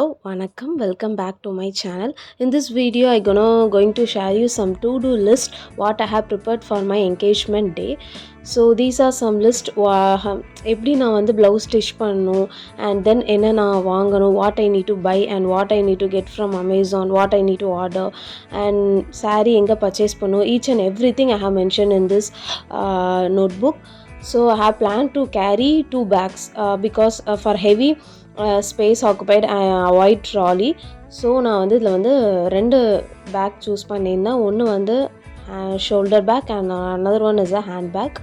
Hello, vanakkam. Welcome back to my channel. In this video, I going to share you some to-do list what I have prepared for my engagement day. So these are some list. எப்படி நான் வந்து blouse stitch பண்ணணும் and then என்ன நான் வாங்கணும், what I need to buy and what I need to get from Amazon, what I need to order and sari எங்கே purchase பண்ணும், each and every thing I have mention in this notebook. So I have planned to carry 2 bags because for heavy space occupied avoid trolley. So நான் வந்து இதில் வந்து 2 back choose பண்ணியிருந்தேன். ஒன்று வந்து shoulder bag and another one is a hand bag.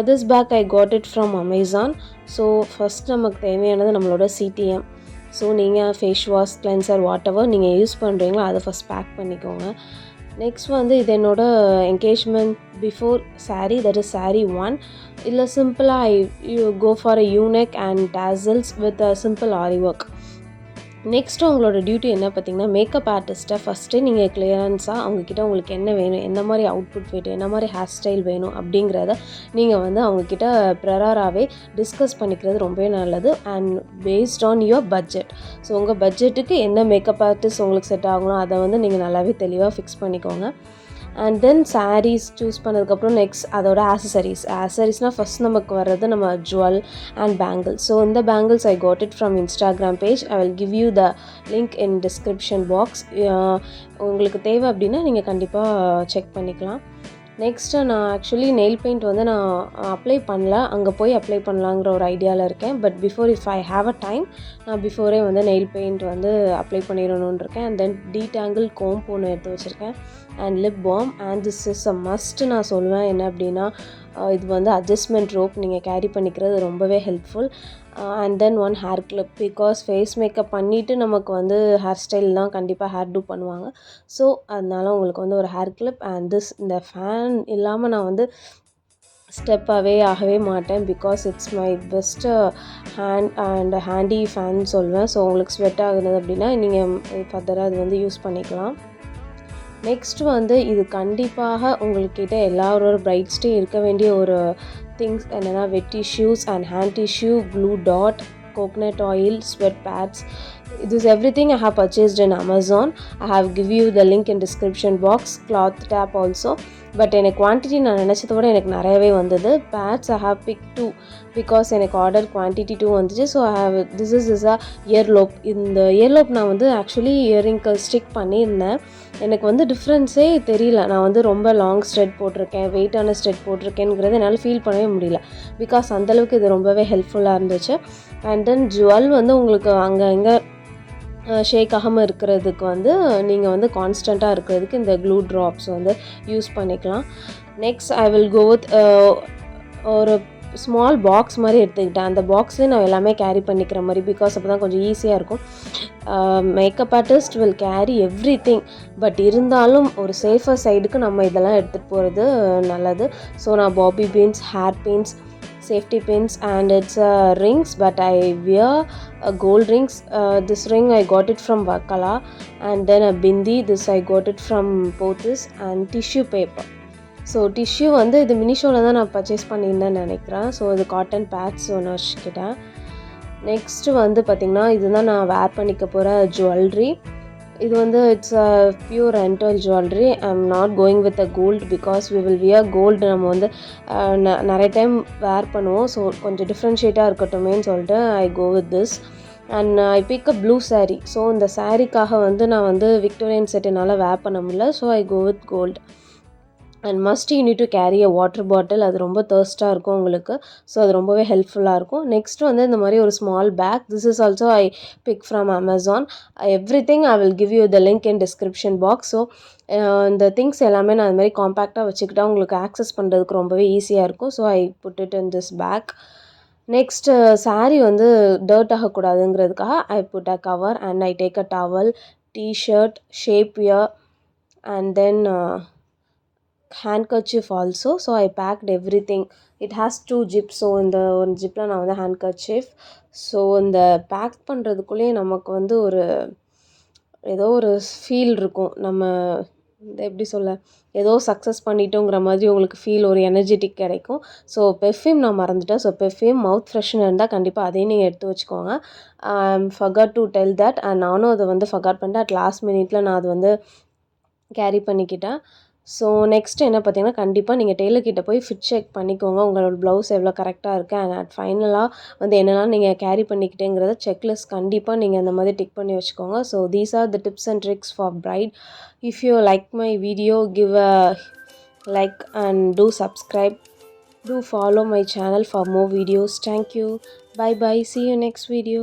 This bag I got it from Amazon. So first நமக்கு தேவையானது நம்மளோட சிடிஎம். ஸோ நீங்கள் face wash, cleanser, whatever நீங்கள் யூஸ் பண்ணுறீங்களோ அதை ஃபஸ்ட் பேக் பண்ணிக்கோங்க. நெக்ஸ்ட் வந்து இது என்னோட engagement before saree, that is saree 1. இதில் சிம்பிளாக you go for a unique and tassels with a simple aari work. Next உங்களோட டியூட்டி என்ன பார்த்தீங்கன்னா, மேக்கப் ஆர்டிஸ்ட்டை ஃபஸ்ட்டு நீங்கள் கிளியரன்ஸாக அவங்கக்கிட்ட உங்களுக்கு என்ன வேணும், என்ன மாதிரி அவுட்புட் வேணும், என்ன மாதிரி ஹேர் ஸ்டைல் வேணும் அப்படிங்கிறத நீங்கள் வந்து அவங்கக்கிட்ட ப்ரெராராகவே டிஸ்கஸ் பண்ணிக்கிறது ரொம்பவே நல்லது. And based on your budget. So உங்கள் பட்ஜெட்டுக்கு என்ன மேக்கப் ஆர்டிஸ்ட் உங்களுக்கு செட் ஆகணும் அதை வந்து நீங்கள் நல்லாவே தெளிவாக ஃபிக்ஸ் பண்ணிக்கோங்க. அண்ட் தென் சாரீஸ் சூஸ் பண்ணதுக்கப்புறம் நெக்ஸ்ட் அதோட ஆக்சசரிஸ்னால் ஃபஸ்ட் நமக்கு வர்றது நம்ம ஜுவல் அண்ட் பேங்கிள்ஸ். ஸோ இந்த bangles I got it from Instagram page. I will give you the link in description box. உங்களுக்கு தேவை அப்படின்னா நீங்கள் கண்டிப்பாக செக் பண்ணிக்கலாம். நெக்ஸ்ட்டு நான் ஆக்சுவலி நெயில் பெயிண்ட் வந்து நான் அப்ளை பண்ணல, அங்கே போய் அப்ளை பண்ணலாங்கிற ஒரு ஐடியாவில் இருக்கேன். But before if I have a time நான் பிஃபோரே வந்து நெயில் பெயிண்ட் வந்து அப்ளை பண்ணிடணுன்னு இருக்கேன். அண்ட் தென் டீடாங்கிள் கோம்ப் ஒன்று எடுத்து வச்சுருக்கேன் and lip balm. And this is a must நான் சொல்லுவேன். என்ன அப்படின்னா, இது வந்து அட்ஜஸ்ட்மெண்ட் ரோப் நீங்கள் கேரி பண்ணிக்கிறது ரொம்பவே helpful. And then one hair clip, because face makeup பண்ணிவிட்டு நமக்கு வந்து ஹேர் ஸ்டைல் தான் கண்டிப்பாக ஹேர் டூ பண்ணுவாங்க. ஸோ அதனால உங்களுக்கு வந்து ஒரு ஹேர் கிளிப் அண்ட் இந்த ஃபேன் இல்லாமல் நான் வந்து ஸ்டெப்பாகவே ஆகவே மாட்டேன். Because it's my best hand and handy fan சொல்வேன். ஸோ உங்களுக்கு ஸ்வெட் ஆகுது அப்படின்னா நீங்கள் ஃபர்தராக அது வந்து யூஸ் பண்ணிக்கலாம். நெக்ஸ்ட் வந்து இது கண்டிப்பாக உங்கள்கிட்ட எல்லாரோட பிரைட்ஸ் டே இருக்க வேண்டிய ஒரு திங்ஸ் என்னென்னா, wet tissues and hand tissue, glue dot, coconut oil, sweat pads. This is everything I have purchased in Amazon. I have give you the link in description box. Cloth tab also. But எனக்கு quantity நான் நினச்சதை விட எனக்கு நிறையவே வந்தது. Pads I have pick 2 because எனக்கு order quantity 2 வந்துச்சு. So I have this is a earlobe. இந்த இயர்லோப் நான் வந்து ஆக்சுவலி இயரிங்க்கு ஸ்டிக் பண்ணியிருந்தேன். எனக்கு வந்து டிஃப்ரென்ஸே தெரியல. நான் வந்து ரொம்ப லாங் ஸ்ட்ரெட் போட்டிருக்கேன், வெயிட்டான ஸ்ட்ரெட் போட்டிருக்கேங்கிறது என்னால் ஃபீல் பண்ணவே முடியல. பிகாஸ் அந்தளவுக்கு இது ரொம்பவே ஹெல்ப்ஃபுல்லாக இருந்துச்சு. அண்ட் தென் ஜுவல் வந்து உங்களுக்கு அங்கே இங்கே ஷேக் ஆகாமல் இருக்கிறதுக்கு வந்து நீங்கள் வந்து கான்ஸ்டண்ட்டாக இருக்கிறதுக்கு இந்த க்ளூ ட்ராப்ஸ் வந்து யூஸ் பண்ணிக்கலாம். Next I will go with ஒரு ஸ்மால் பாக்ஸ் மாதிரி எடுத்துக்கிட்டேன். அந்த பாக்ஸ்லேயே நான் எல்லாமே கேரி பண்ணிக்கிற மாதிரி, பிகாஸ் அப்போ தான் கொஞ்சம் ஈஸியாக இருக்கும். Makeup artist will carry every thing, but இருந்தாலும் ஒரு சேஃபர் சைடுக்கு நம்ம இதெல்லாம் எடுத்துகிட்டு போகிறது நல்லது. ஸோ நான் Bobby pins, hair pins, safety pins, and it's rings, but I wear gold rings. This ring I got it from Vakala. And then a bindi, this I got it from Pothys. And tissue paper. So tissue வந்து இது மினிஷோவில் தான் நான் purchase பண்ணியிருந்தேன்னு நினைக்கிறேன். So இது cotton bats ஒன்று வச்சுக்கிட்டேன். Next வந்து பார்த்திங்கன்னா, இதுதான் நான் வேர் பண்ணிக்க போகிற ஜுவல்லரி. இது வந்து it's a pure rental jewellery. I am not going with a gold because we will wear gold. நம்ம வந்து நிறைய டைம் வேர் பண்ணுவோம். ஸோ கொஞ்சம் டிஃப்ரென்ஷியேட்டாக இருக்கட்டுமேன்னு சொல்லிட்டு I go with this. And I pick a blue saree. So இந்த சாரீக்காக வந்து நான் வந்து விக்டோரியன் செட் என்னால் வேர் பண்ண முடியல. So I go with gold. And must you need to carry a water bottle. அது ரொம்ப தர்ஸ்ட்டாக இருக்கும் உங்களுக்கு. ஸோ அது ரொம்பவே ஹெல்ப்ஃபுல்லாக இருக்கும். நெக்ஸ்ட் வந்து இந்த மாதிரி ஒரு small bag. This is also I pick from Amazon. Everything I will give you the link in description box. So இந்த திங்ஸ் எல்லாமே நான் இந்த மாதிரி காம்பேக்டாக வச்சுக்கிட்டா உங்களுக்கு ஆக்சஸ் பண்ணுறதுக்கு ரொம்பவே ஈஸியாக இருக்கும். So I put it in this bag. Next saree வந்து டர்ட் ஆகக்கூடாதுங்கிறதுக்காக I put a cover and I take a towel, T-shirt, shapewear and then handkerchief also. So I packed everything. It has 2 zips. So இந்த ஒரு ஜிப்பில் நான் வந்து handkerchief. So இந்த back பண்ணுறதுக்குள்ளேயே நமக்கு வந்து ஒரு ஏதோ ஒரு ஃபீல் இருக்கும். நம்ம இந்த எப்படி சொல்ல, ஏதோ சக்ஸஸ் பண்ணிட்டோங்கிற மாதிரி உங்களுக்கு ஃபீல் ஒரு எனர்ஜெட்டிக் கிடைக்கும். ஸோ பெர்ஃப்யூம் நான் மறந்துட்டேன். ஸோ பெர்ஃப்யூம், மவுத் ஃப்ரெஷ்னர் இருந்தால் கண்டிப்பாக அதையும் நீங்கள் எடுத்து வச்சுக்கோங்க. ஃபர்காட் டு டெல் தட் நானும் அதை வந்து ஃபர்காட் பண்ணிட்டேன். அட் லாஸ்ட் மினிட்ல நான் அது வந்து கேரி பண்ணிக்கிட்டேன். ஸோ நெக்ஸ்ட் என்ன பார்த்தீங்கன்னா, கண்டிப்பாக நீங்கள் டெய்லர் கிட்ட போய் ஃபிட் செக் பண்ணிக்கோங்க. உங்களோட ப்ளவுஸ் எவ்வளோ கரெக்ட்டா இருக்கு. அண்ட் அட் ஃபைனலா வந்து என்னலாம் நீங்கள் கேரி பண்ணிக்கிட்டேங்கிறத செக்லிஸ்ட் கண்டிப்பாக நீங்கள் அந்த மாதிரி டிக் பண்ணி வச்சுக்கோங்க. So these are the tips and tricks for bride. If you like my video, give a like and do subscribe. Do follow my channel for more videos. Thank you. Bye bye. See you next video.